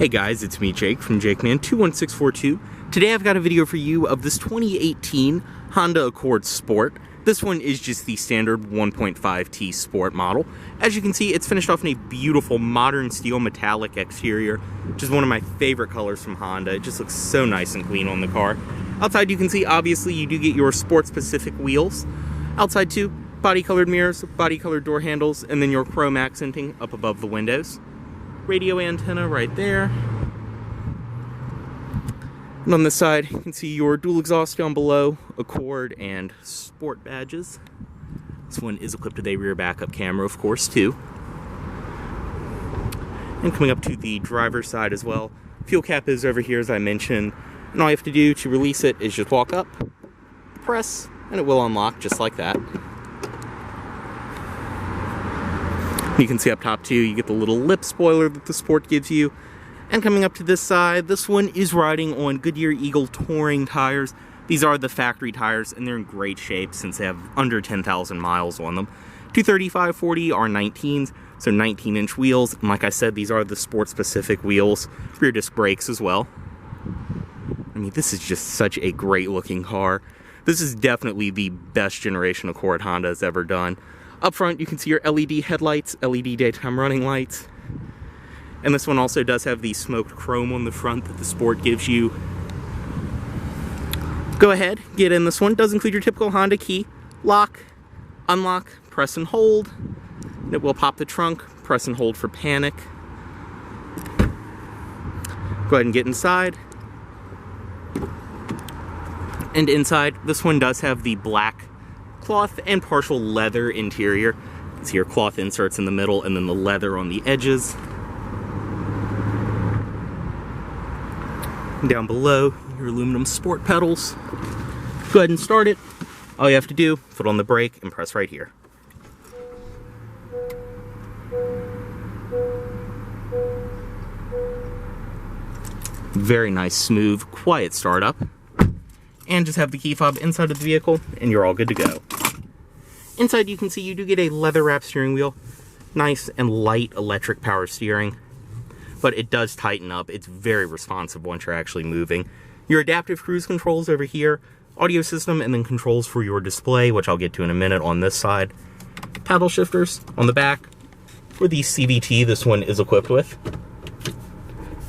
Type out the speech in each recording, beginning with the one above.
Hey guys, it's me Jake from JakeMan21642. Today I've got a video for you of this 2018 Honda Accord Sport. This one is just the standard 1.5T Sport model. As you can see, it's finished off in a beautiful modern steel metallic exterior, which is one of my favorite colors from Honda. It just looks so nice and clean on the car. Outside you can see, obviously, you do get your sport-specific wheels. Outside too, body-colored mirrors, body-colored door handles, and then your chrome accenting up above the windows. Radio antenna right there. And on this side, you can see your dual exhaust down below, Accord and Sport badges. This one is equipped with a rear backup camera, of course, too. And coming up to the driver's side as well, fuel cap is over here, as I mentioned. And all you have to do to release it is just walk up, press, and it will unlock just like that. You can see up top too, you get the little lip spoiler that the Sport gives you. And coming up to this side, this one is riding on Goodyear Eagle Touring tires. These are the factory tires, and they're in great shape since they have under 10,000 miles on them. 235/40 are 19s, so 19-inch wheels. And like I said, these are the Sport-specific wheels. Rear disc brakes as well. I mean, this is just such a great-looking car. This is definitely the best generation Accord Honda has ever done. Up front, you can see your LED headlights, LED daytime running lights. And this one also does have the smoked chrome on the front that the Sport gives you. Go ahead, get in this one. Does include your typical Honda key. Lock, unlock, press and hold. And it will pop the trunk, press and hold for panic. Go ahead and get inside. And inside, this one does have the black cloth and partial leather interior. You can see your cloth inserts in the middle and then the leather on the edges. And down below, your aluminum Sport pedals. Go ahead and start it. All you have to do, foot on the brake and press right here. Very nice, smooth, quiet startup. And just have the key fob inside of the vehicle, and you're all good to go. Inside, you can see you do get a leather-wrapped steering wheel. Nice and light electric power steering. But it does tighten up. It's very responsive once you're actually moving. Your adaptive cruise controls over here. Audio system, and then controls for your display, which I'll get to in a minute on this side. Paddle shifters on the back. For the CVT, this one is equipped with.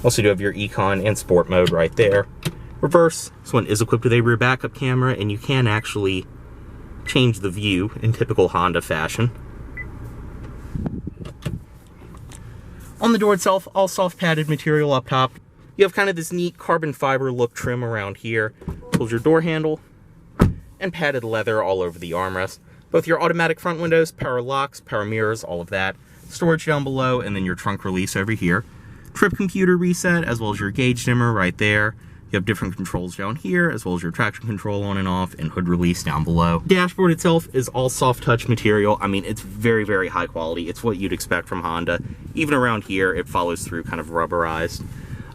Also do have your Econ and Sport mode right there. Reverse, this one is equipped with a rear backup camera, and you can actually change the view in typical Honda fashion. On the door itself, all soft padded material up top. You have kind of this neat carbon fiber look trim around here. Pulls your door handle, and padded leather all over the armrest. Both your automatic front windows, power locks, power mirrors, all of that. Storage down below, and then your trunk release over here. Trip computer reset, as well as your gauge dimmer right there. You have different controls down here, as well as your traction control on and off, and hood release down below. Dashboard itself is all soft touch material. I mean, it's very, very high quality. It's what you'd expect from Honda. Even around here, it follows through kind of rubberized.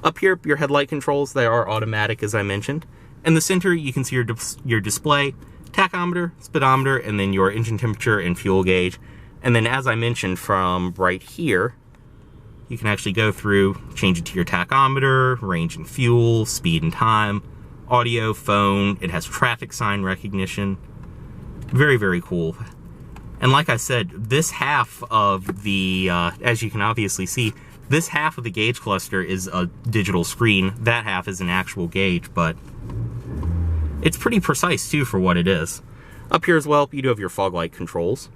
Up here, your headlight controls, they are automatic, as I mentioned. In the center, you can see your display, tachometer, speedometer, and then your engine temperature and fuel gauge. And then, as I mentioned, from right here, you can actually go through, change it to your tachometer, range and fuel, speed and time, audio, phone. It has traffic sign recognition. Very, very cool. And like I said, this half of the, as you can obviously see, this half of the gauge cluster is a digital screen. That half is an actual gauge, but it's pretty precise too for what it is. Up here as well, you do have your fog light controls.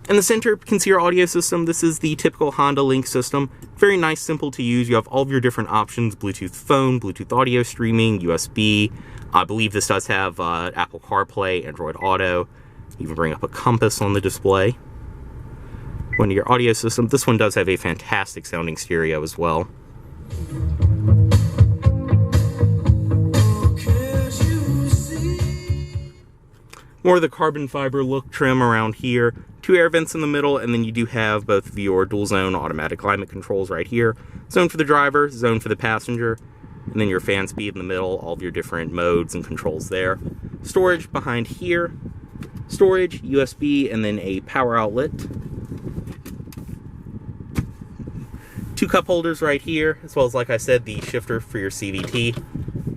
In the center, you can see your audio system. This is the typical Honda Link system. Very nice, simple to use. You have all of your different options: Bluetooth phone, Bluetooth audio streaming, USB. I believe this does have Apple CarPlay, Android Auto. You can bring up a compass on the display. Going to your audio system, this one does have a fantastic sounding stereo as well. More of the carbon fiber look trim around here. 2 air vents in the middle, and then you do have both of your dual zone automatic climate controls right here. Zone for the driver, zone for the passenger, and then your fan speed in the middle, all of your different modes and controls there. Storage behind here. Storage, USB, and then a power outlet. 2 Two cup holders right here, as well as, like I said, the shifter for your CVT.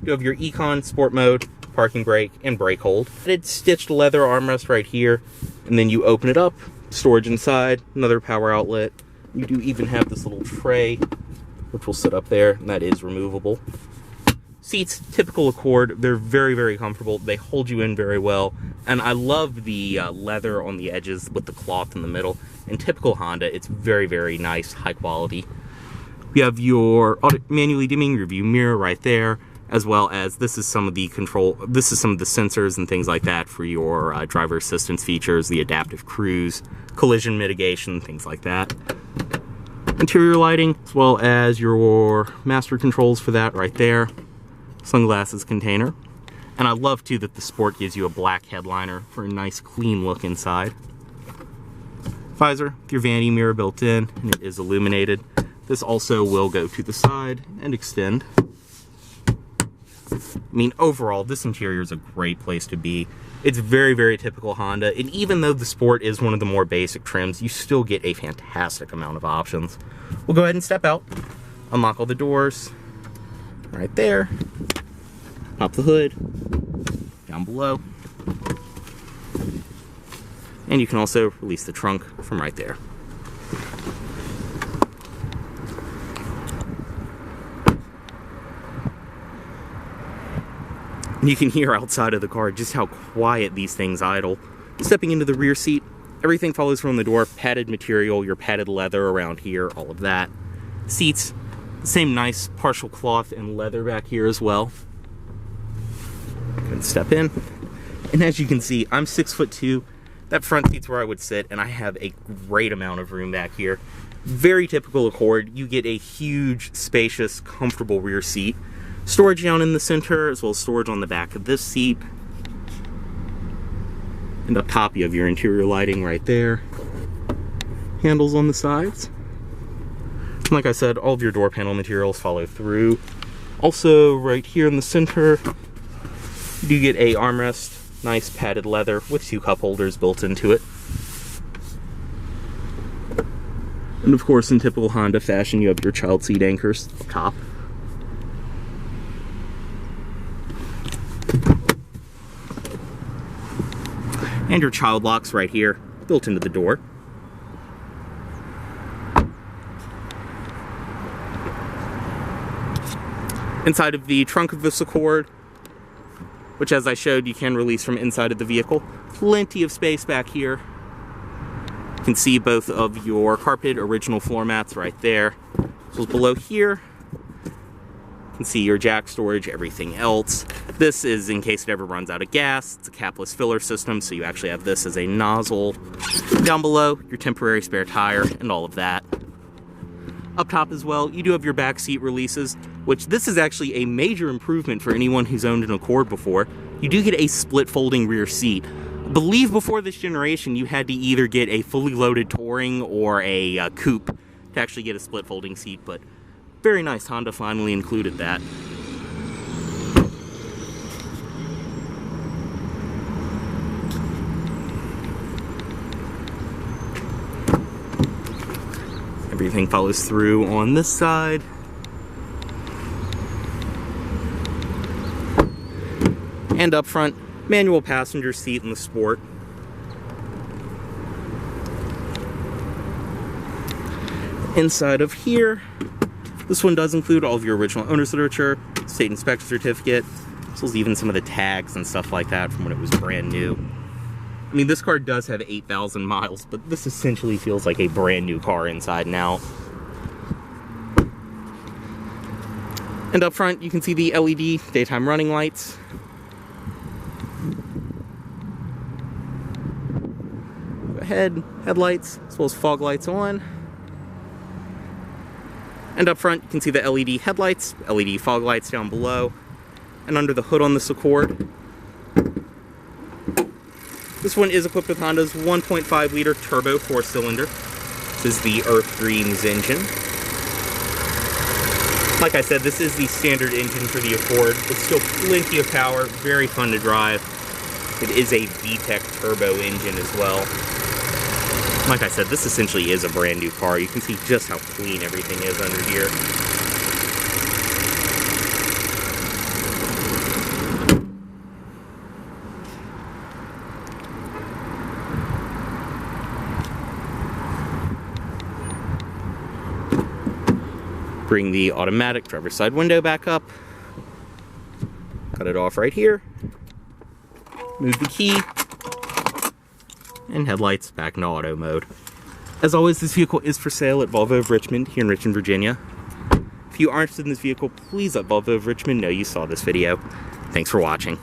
You have your Econ, Sport Mode, parking brake, and brake hold. It's stitched leather armrest right here, and then you open it up, storage inside, another power outlet. You do even have this little tray, which will sit up there, and that is removable. Seats, typical Accord. They're very, very comfortable. They hold you in very well, and I love the leather on the edges with the cloth in the middle. In typical Honda, it's very, very nice, high quality. We have your manually dimming rearview mirror right there, as well as this is some of the sensors and things like that for your driver assistance features, the adaptive cruise, collision mitigation, things like that. Interior lighting, as well as your master controls for that right there. Sunglasses container. And I love too that the Sport gives you a black headliner for a nice clean look inside. Visor with your vanity mirror built in, and it is illuminated. This also will go to the side and extend. I mean, overall, this interior is a great place to be. It's very, very typical Honda, and even though the Sport is one of the more basic trims, you still get a fantastic amount of options. We'll go ahead and step out, unlock all the doors, right there, pop the hood, down below, and you can also release the trunk from right there. You can hear outside of the car just how quiet these things idle. Stepping into the rear seat, everything follows from the door. Padded material, your padded leather around here, all of that. Seats, the same nice partial cloth and leather back here as well. Good, step in. And as you can see, I'm 6'2". That front seat's where I would sit, and I have a great amount of room back here. Very typical Accord. You get a huge, spacious, comfortable rear seat. Storage down in the center, as well as storage on the back of this seat. And up top you have your interior lighting right there. Handles on the sides. And like I said, all of your door panel materials follow through. Also, right here in the center, you do get a armrest, nice padded leather with two cup holders built into it. And of course, in typical Honda fashion, you have your child seat anchors up top. And your child locks right here, built into the door. Inside of the trunk of this Accord, which as I showed you can release from inside of the vehicle, plenty of space back here. You can see both of your carpeted original floor mats right there. So below here, you can see your jack storage, everything else. This is in case it ever runs out of gas. It's a capless filler system, so you actually have this as a nozzle. Down below, your temporary spare tire and all of that. Up top as well, you do have your back seat releases, which this is actually a major improvement for anyone who's owned an Accord before. You do get a split folding rear seat. I believe before this generation, you had to either get a fully loaded Touring or a coupe to actually get a split folding seat, but very nice, Honda finally included that. Everything follows through on this side. And up front, manual passenger seat in the Sport. Inside of here, this one does include all of your original owner's literature, state inspection certificate, as well as even some of the tags and stuff like that from when it was brand new. I mean, this car does have 8,000 miles, but this essentially feels like a brand new car inside and out. And up front, you can see the LED daytime running lights. Headlights, as well as fog lights on. And up front, you can see the LED headlights, LED fog lights down below. And under the hood on this Accord, this one is equipped with Honda's 1.5 liter turbo 4-cylinder. This is the Earth Green's engine. Like I said, this is the standard engine for the Accord. It's still plenty of power, very fun to drive. It is a VTEC turbo engine as well. Like I said, this essentially is a brand new car. You can see just how clean everything is under here. Bring the automatic driver's side window back up. Cut it off right here. Move the key. And headlights back into auto mode. As always, this vehicle is for sale at Volvo of Richmond here in Richmond, Virginia. If you are interested in this vehicle, please let Volvo of Richmond know you saw this video. Thanks for watching.